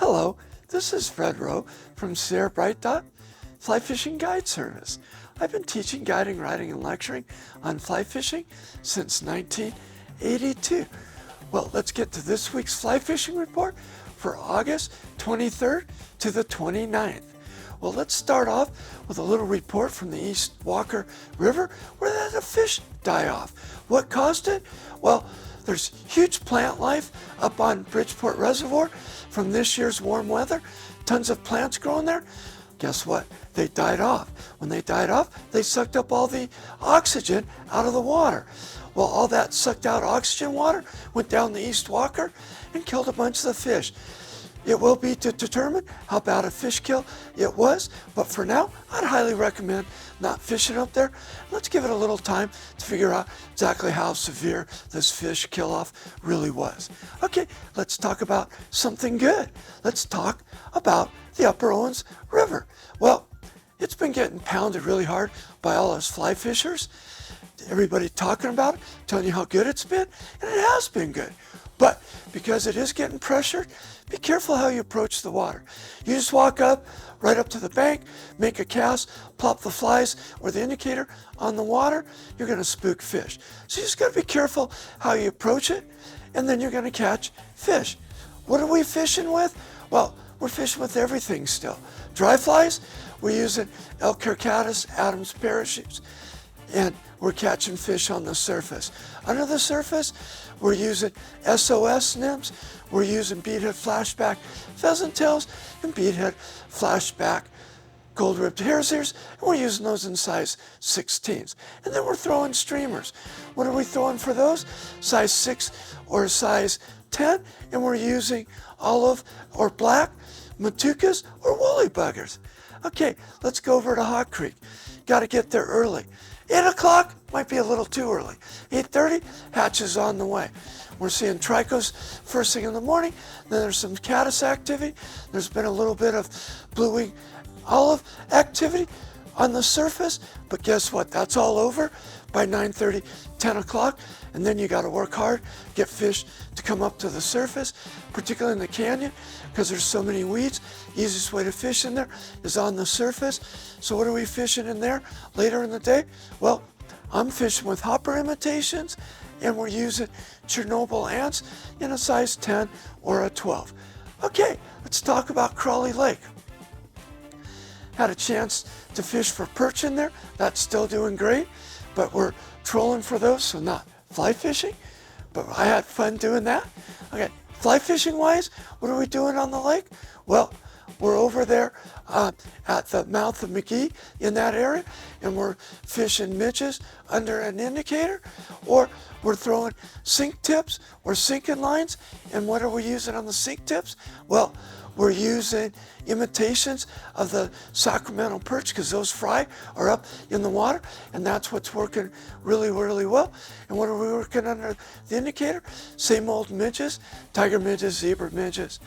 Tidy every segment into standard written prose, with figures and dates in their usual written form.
Hello, this is Fred Rowe from Sierra Bright Dot Fly Fishing Guide Service. I've been teaching, guiding, writing, and lecturing on fly fishing since 1982. Well, let's get to this week's fly fishing report for August 23rd to the 29th. Well, let's start off with a little report from the East Walker River where they had a fish die off. What caused it? Well, there's huge plant life up on Bridgeport Reservoir from this year's warm weather. Tons of plants growing there. Guess what? They died off. When they died off, they sucked up all the oxygen out of the water. Well, all that sucked out oxygen water went down the East Walker and killed a bunch of the fish. It will be to determine how bad a fish kill it was, but for now, I'd highly recommend not fishing up there. Let's give it a little time to figure out exactly how severe this fish kill off really was. Okay, let's talk about something good. Let's talk about the Upper Owens River. Well, it's been getting pounded really hard by all us fly fishers. Everybody talking about it, telling you how good it's been, and it has been good. But because it is getting pressured, be careful how you approach the water. You just walk up, right up to the bank, make a cast, plop the flies or the indicator on the water, you're gonna spook fish. So you just gotta be careful how you approach it, and then you're gonna catch fish. What are we fishing with? Well, we're fishing with everything still. Dry flies, we're using El Carcatus Adams parachutes, and we're catching fish on the surface. Under the surface, we're using SOS nymphs, we're using beadhead flashback pheasant tails, and beadhead flashback gold-ribbed hare's ears, and we're using those in size 16s. And then we're throwing streamers. What are we throwing for those? Size 6 or size 10, and we're using olive or black, matukas, or woolly buggers. Okay, let's go over to Hawk Creek. Got to get there early. 8 o'clock might be a little too early. 8:30, hatch is on the way. We're seeing tricos first thing in the morning. Then there's some caddis activity. There's been a little bit of blue-wing olive activity on the surface. But guess what? That's all over by 9:30, 10 o'clock. And then you got to work hard, get fish to come up to the surface, particularly in the canyon, because there's so many weeds. Easiest way to fish in there is on the surface. So what are we fishing in there later in the day? Well, I'm fishing with hopper imitations, and we're using Chernobyl ants in a size 10 or a 12. Okay, let's talk about Crawley Lake. Had a chance to fish for perch in there. That's still doing great, but we're trolling for those, so not fly fishing, but I had fun doing that. Okay, fly fishing wise, what are we doing on the lake? Well, we're over there at the mouth of McGee in that area, and we're fishing midges under an indicator, or we're throwing sink tips or sinking lines. And what are we using on the sink tips? Well, we're using imitations of the Sacramento perch, because those fry are up in the water, and that's what's working really, really well. And what are we working under the indicator? Same old midges, tiger midges, zebra midges,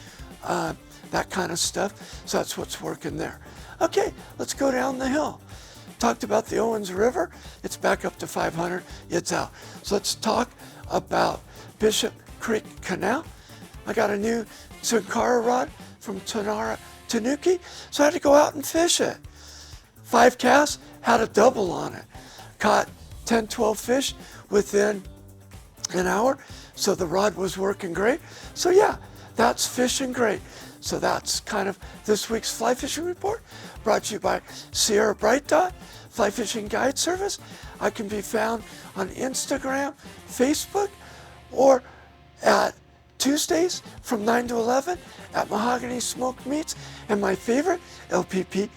that kind of stuff. So that's what's working there. Okay, let's go down the hill. Talked about the Owens River. It's back up to 500. It's out. So let's talk about Bishop Creek Canal. I got a new Sankara rod from Tanuki, so I had to go out and fish it. 5 casts, had a double on it. Caught 10, 12 fish within an hour, so the rod was working great. So yeah, that's fishing great. So that's kind of this week's fly fishing report, brought to you by Sierra Bright Dot Fly Fishing Guide Service. I can be found on Instagram, Facebook, or at Tuesdays from 9 to 11 at Mahogany Smoked Meats, and my favorite, lpptv.us.